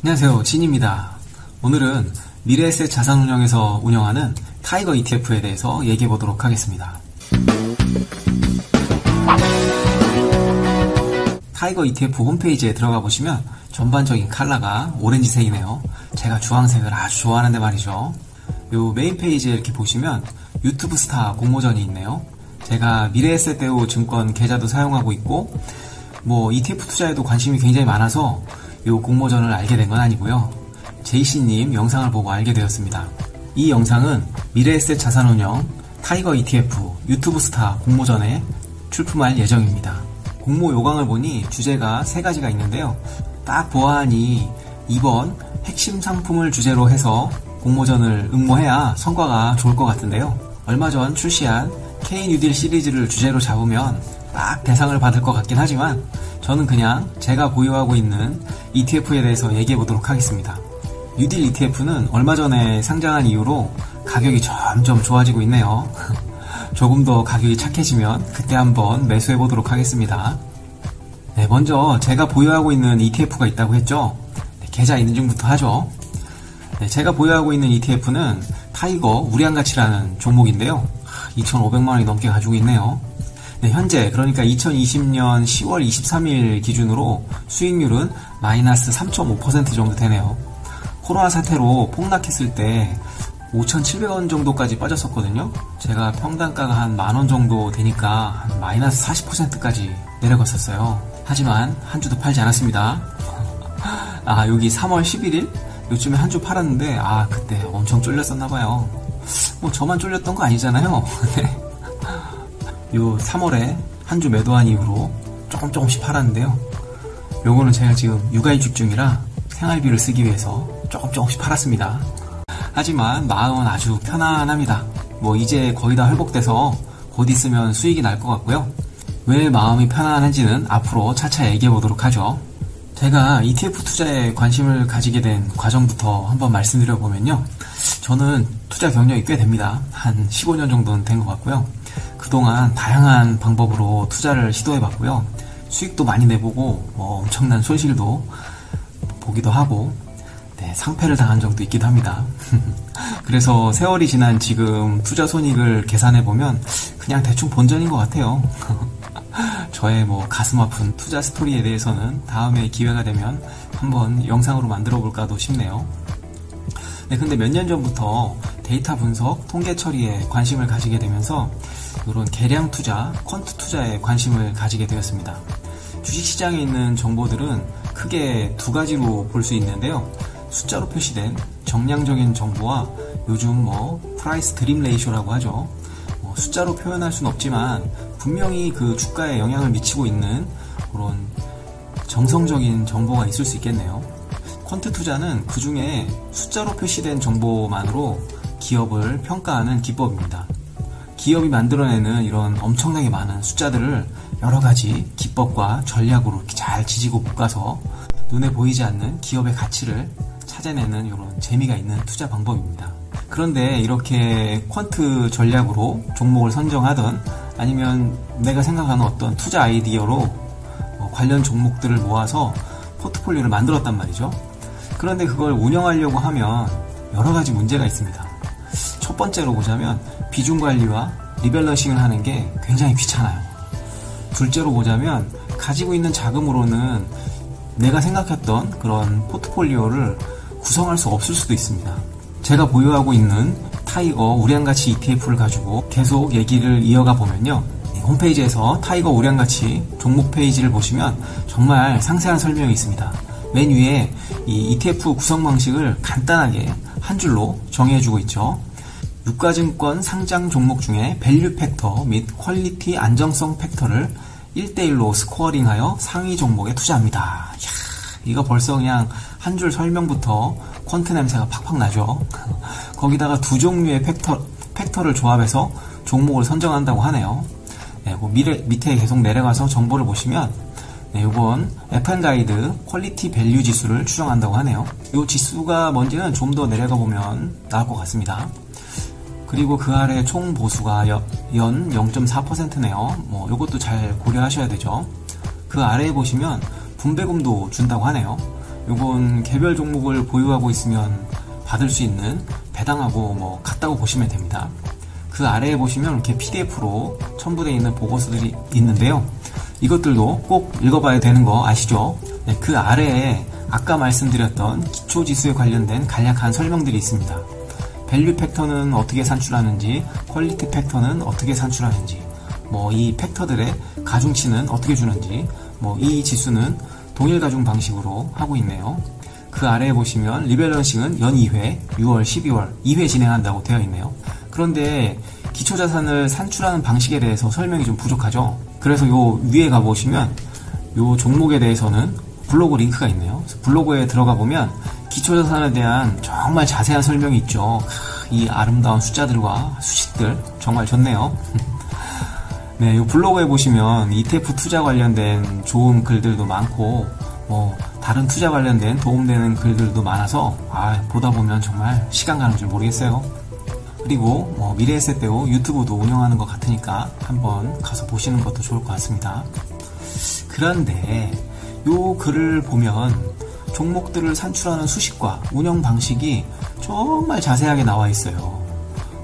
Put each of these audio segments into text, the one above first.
안녕하세요, 신입니다. 오늘은 미래에셋 자산운용에서 운영하는 타이거 ETF에 대해서 얘기해 보도록 하겠습니다. 타이거 ETF 홈페이지에 들어가 보시면 전반적인 컬러가 오렌지색이네요. 제가 주황색을 아주 좋아하는데 말이죠. 요 메인 페이지에 이렇게 보시면 유튜브 스타 공모전이 있네요. 제가 미래에셋대우 증권 계좌도 사용하고 있고 ETF 투자에도 관심이 굉장히 많아서 요 공모전을 알게 된 건 아니고요. 제이씨님 영상을 보고 알게 되었습니다. 이 영상은 미래에셋 자산운용 타이거 ETF 유튜브 스타 공모전에 출품할 예정입니다. 공모 요강을 보니 주제가 3가지가 있는데요. 딱 보아하니 이번 핵심 상품을 주제로 해서 공모전을 응모해야 성과가 좋을 것 같은데요. 얼마 전 출시한 K 뉴딜 시리즈를 주제로 잡으면 딱 대상을 받을 것 같긴 하지만 저는 그냥 제가 보유하고 있는 ETF에 대해서 얘기해 보도록 하겠습니다. 뉴딜 ETF는 얼마 전에 상장한 이후로 가격이 점점 좋아지고 있네요. 조금 더 가격이 착해지면 그때 한번 매수해 보도록 하겠습니다. 네, 먼저 제가 보유하고 있는 ETF가 있다고 했죠. 계좌 인증부터 하죠. 네, 제가 보유하고 있는 ETF는 타이거 우량가치라는 종목인데요. 2,500만원이 넘게 가지고 있네요. 네, 현재 그러니까 2020년 10월 23일 기준으로 수익률은 마이너스 3.5% 정도 되네요. 코로나 사태로 폭락했을 때 5,700원 정도까지 빠졌었거든요. 제가 평단가가 한 만원 정도 되니까 한 마이너스 40%까지 내려갔었어요. 하지만 한 주도 팔지 않았습니다. 여기 3월 11일 요즘에 한 주 팔았는데 그때 엄청 쫄렸었나봐요. 저만 쫄렸던 거 아니잖아요. 요 3월에 한 주 매도한 이후로 조금씩 팔았는데요. 요거는 제가 지금 육아휴직 중이라 생활비를 쓰기 위해서 조금씩 팔았습니다. 하지만 마음은 아주 편안합니다. 이제 거의 다 회복돼서 곧 있으면 수익이 날 것 같고요. 왜 마음이 편안한지는 앞으로 차차 얘기해 보도록 하죠. 제가 ETF 투자에 관심을 가지게 된 과정부터 한번 말씀드려 보면요. 저는 투자 경력이 꽤 됩니다. 한 15년 정도는 된 것 같고요. 그동안 다양한 방법으로 투자를 시도해 봤고요. 수익도 많이 내보고 엄청난 손실도 보기도 하고 상패를 당한 적도 있기도 합니다. 그래서 세월이 지난 지금 투자 손익을 계산해 보면 그냥 대충 본전인 것 같아요. 저의 가슴 아픈 투자 스토리에 대해서는 다음에 기회가 되면 한번 영상으로 만들어 볼까도 싶네요. 근데 몇 년 전부터 데이터 분석, 통계 처리에 관심을 가지게 되면서 이런 계량 투자, 퀀트 투자에 관심을 가지게 되었습니다. 주식시장에 있는 정보들은 크게 2가지로 볼 수 있는데요. 숫자로 표시된 정량적인 정보와 요즘 프라이스 드림 레이쇼라고 하죠. 숫자로 표현할 수는 없지만 분명히 그 주가에 영향을 미치고 있는 그런 정성적인 정보가 있을 수 있겠네요. 퀀트 투자는 그 중에 숫자로 표시된 정보만으로 기업을 평가하는 기법입니다. 기업이 만들어내는 이런 엄청나게 많은 숫자들을 여러가지 기법과 전략으로 이렇게 잘 지지고 볶아서 눈에 보이지 않는 기업의 가치를 찾아내는 이런 재미가 있는 투자 방법입니다. 그런데 이렇게 퀀트 전략으로 종목을 선정하던 아니면 내가 생각하는 어떤 투자 아이디어로 관련 종목들을 모아서 포트폴리오를 만들었단 말이죠. 그런데 그걸 운영하려고 하면 여러가지 문제가 있습니다. 첫 번째로 보자면 비중 관리와 리밸런싱을 하는 게 굉장히 귀찮아요. 둘째로 보자면 가지고 있는 자금으로는 내가 생각했던 그런 포트폴리오를 구성할 수 없을 수도 있습니다. 제가 보유하고 있는 타이거 우량가치 ETF를 가지고 계속 얘기를 이어가 보면요. 홈페이지에서 타이거 우량가치 종목 페이지를 보시면 정말 상세한 설명이 있습니다. 맨 위에 이 ETF 구성 방식을 간단하게 한 줄로 정의해주고 있죠. 유가증권 상장 종목 중에 밸류 팩터 및 퀄리티 안정성 팩터를 1대1로 스코어링하여 상위 종목에 투자합니다. 이거 벌써 그냥 한 줄 설명부터 퀀트 냄새가 팍팍 나죠. 거기다가 2종류의 팩터를 조합해서 종목을 선정한다고 하네요. 밑에 계속 내려가서 정보를 보시면 이번 F&가이드 퀄리티 밸류 지수를 추정한다고 하네요. 이 지수가 뭔지는 좀 더 내려가 보면 나올 것 같습니다. 그리고 그 아래 총 보수가 연 0.4%네요. 이것도 잘 고려하셔야 되죠. 그 아래에 보시면 분배금도 준다고 하네요. 요건 개별 종목을 보유하고 있으면 받을 수 있는 배당하고 뭐 같다고 보시면 됩니다. 그 아래에 보시면 이렇게 PDF로 첨부되어 있는 보고서들이 있는데요. 이것들도 꼭 읽어봐야 되는 거 아시죠? 네, 그 아래에 아까 말씀드렸던 기초지수에 관련된 간략한 설명들이 있습니다. 밸류 팩터는 어떻게 산출하는지, 퀄리티 팩터는 어떻게 산출하는지, 뭐 이 팩터들의 가중치는 어떻게 주는지, 뭐 이 지수는 동일 가중 방식으로 하고 있네요. 그 아래에 보시면 리밸런싱은 연 2회, 6월, 12월 2회 진행한다고 되어 있네요. 그런데 기초자산을 산출하는 방식에 대해서 설명이 좀 부족하죠. 그래서 요 위에 가보시면 요 종목에 대해서는 블로그 링크가 있네요. 블로그에 들어가 보면 기초자산에 대한 정말 자세한 설명이 있죠. 이 아름다운 숫자들과 수식들 정말 좋네요. 네, 요 블로그에 보시면 ETF 투자 관련된 좋은 글들도 많고 뭐 다른 투자 관련된 도움되는 글들도 많아서 보다 보면 정말 시간 가는 줄 모르겠어요. 그리고 뭐 미래에셋대우 유튜브도 운영하는 것 같으니까 한번 가서 보시는 것도 좋을 것 같습니다. 그런데 요 글을 보면 종목들을 산출하는 수식과 운영 방식이 정말 자세하게 나와 있어요.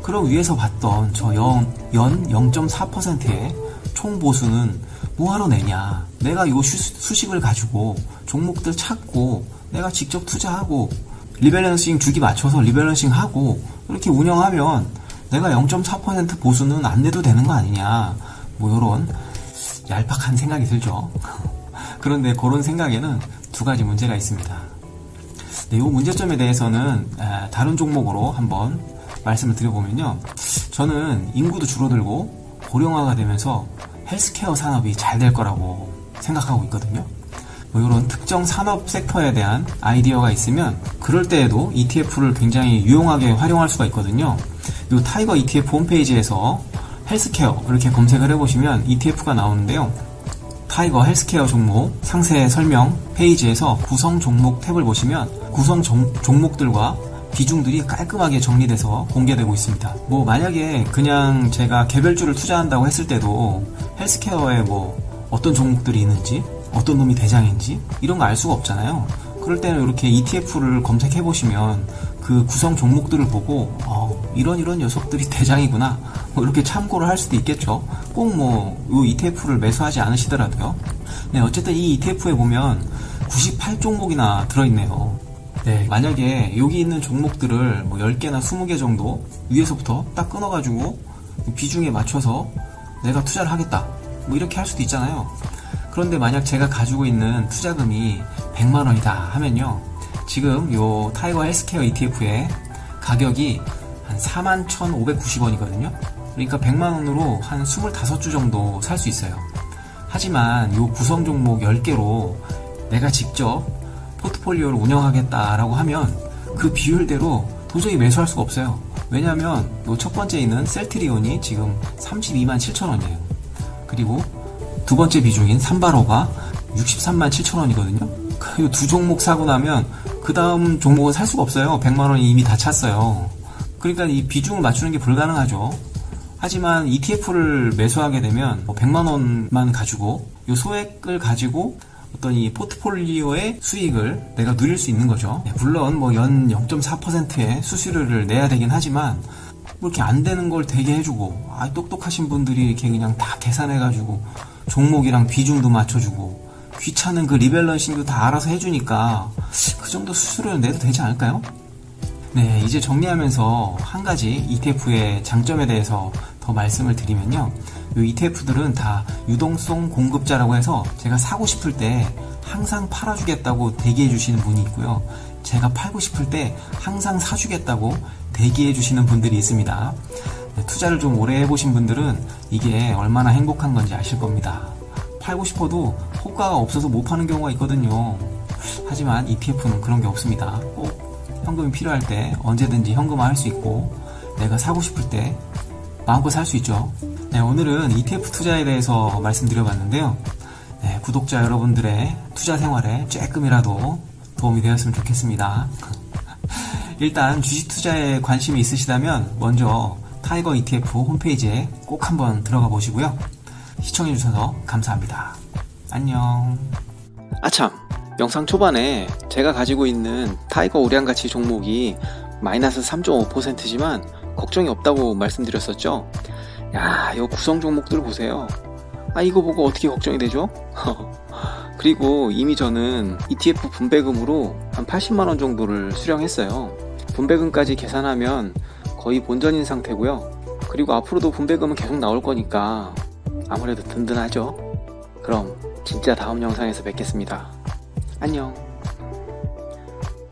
그럼 위에서 봤던 저 연 0.4%의 총 보수는 뭐하러 내냐? 내가 요 수식을 가지고 종목들 찾고 내가 직접 투자하고 리밸런싱 주기 맞춰서 리밸런싱 하고 이렇게 운영하면 내가 0.4% 보수는 안 내도 되는 거 아니냐? 뭐 요런 얄팍한 생각이 들죠. 그런데 그런 생각에는 두 가지 문제가 있습니다. 네, 이 문제점에 대해서는 다른 종목으로 한번 말씀을 드려보면요. 저는 인구도 줄어들고 고령화가 되면서 헬스케어 산업이 잘 될 거라고 생각하고 있거든요. 뭐 이런 특정 산업 섹터에 대한 아이디어가 있으면 그럴 때에도 ETF를 굉장히 유용하게 활용할 수가 있거든요. 이 타이거 ETF 홈페이지에서 헬스케어 이렇게 검색을 해보시면 ETF가 나오는데요. 타이거 헬스케어 종목 상세 설명 페이지에서 구성 종목 탭을 보시면 구성 종목들과 비중들이 깔끔하게 정리돼서 공개되고 있습니다. 뭐 만약에 그냥 제가 개별주를 투자한다고 했을 때도 헬스케어에 뭐 어떤 종목들이 있는지 어떤 놈이 대장인지 이런 거 알 수가 없잖아요. 그럴 때는 이렇게 ETF를 검색해 보시면 그 구성 종목들을 보고 이런 녀석들이 대장이구나 뭐 이렇게 참고를 할 수도 있겠죠. 꼭 뭐 이 ETF를 매수하지 않으시더라도요. 네, 어쨌든 이 ETF에 보면 98종목이나 들어있네요. 네, 만약에 여기 있는 종목들을 뭐 10개나 20개 정도 위에서부터 딱 끊어가지고 비중에 맞춰서 내가 투자를 하겠다 뭐 이렇게 할 수도 있잖아요. 그런데 만약 제가 가지고 있는 투자금이 100만원이다 하면요, 지금 요 타이거 헬스케어 ETF의 가격이 한 41,590원이거든요. 그러니까 100만원으로 한 25주 정도 살 수 있어요. 하지만 요 구성 종목 10개로 내가 직접 포트폴리오를 운영하겠다라고 하면 그 비율대로 도저히 매수할 수가 없어요. 왜냐하면 요 첫 번째 있는 셀트리온이 지금 32만 7천원이에요. 그리고 두 번째 비중인 삼바로가 63만 7천원이거든요. 이 두 종목 사고 나면 그 다음 종목은 살 수가 없어요. 100만원이 이미 다 찼어요. 그러니까 이 비중을 맞추는 게 불가능하죠. 하지만 ETF를 매수하게 되면 100만원만 가지고 이 소액을 가지고 어떤 이 포트폴리오의 수익을 내가 누릴 수 있는 거죠. 물론 뭐 연 0.4%의 수수료를 내야 되긴 하지만 뭐 이렇게 안 되는 걸 되게 해주고 똑똑하신 분들이 이렇게 그냥 다 계산해가지고 종목이랑 비중도 맞춰주고 귀찮은 그 리밸런싱도 다 알아서 해주니까 그 정도 수수료는 내도 되지 않을까요? 네, 이제 정리하면서 한 가지 ETF의 장점에 대해서 더 말씀을 드리면요. 이 ETF들은 다 유동성 공급자라고 해서 제가 사고 싶을 때 항상 팔아주겠다고 대기해 주시는 분이 있고요. 제가 팔고 싶을 때 항상 사주겠다고 대기해 주시는 분들이 있습니다. 네, 투자를 좀 오래 해보신 분들은 이게 얼마나 행복한 건지 아실 겁니다. 팔고 싶어도 호가가 없어서 못 파는 경우가 있거든요. 하지만 ETF는 그런 게 없습니다. 꼭 현금이 필요할 때 언제든지 현금화 할 수 있고 내가 사고 싶을 때 마음껏 살 수 있죠. 네, 오늘은 ETF 투자에 대해서 말씀드려봤는데요. 네, 구독자 여러분들의 투자 생활에 조금이라도 도움이 되었으면 좋겠습니다. 일단 주식 투자에 관심이 있으시다면 먼저 타이거 ETF 홈페이지에 꼭 한번 들어가 보시고요. 시청해주셔서 감사합니다. 안녕. 아참, 영상 초반에 제가 가지고 있는 타이거 우량가치 종목이 마이너스 3.5%지만 걱정이 없다고 말씀드렸었죠. 야, 이 구성 종목들 보세요. 이거 보고 어떻게 걱정이 되죠? 그리고 이미 저는 ETF 분배금으로 한 80만원 정도를 수령했어요. 분배금까지 계산하면 거의 본전인 상태고요. 그리고 앞으로도 분배금은 계속 나올 거니까 아무래도 든든하죠. 그럼 진짜 다음 영상에서 뵙겠습니다. 안녕.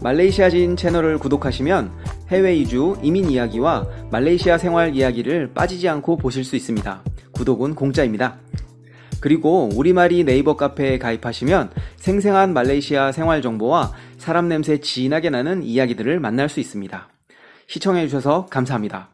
말레이시아진 채널을 구독하시면 해외 이주, 이민 이야기와 말레이시아 생활 이야기를 빠지지 않고 보실 수 있습니다. 구독은 공짜입니다. 그리고 우리말이 네이버 카페에 가입하시면 생생한 말레이시아 생활 정보와 사람 냄새 진하게 나는 이야기들을 만날 수 있습니다. 시청해주셔서 감사합니다.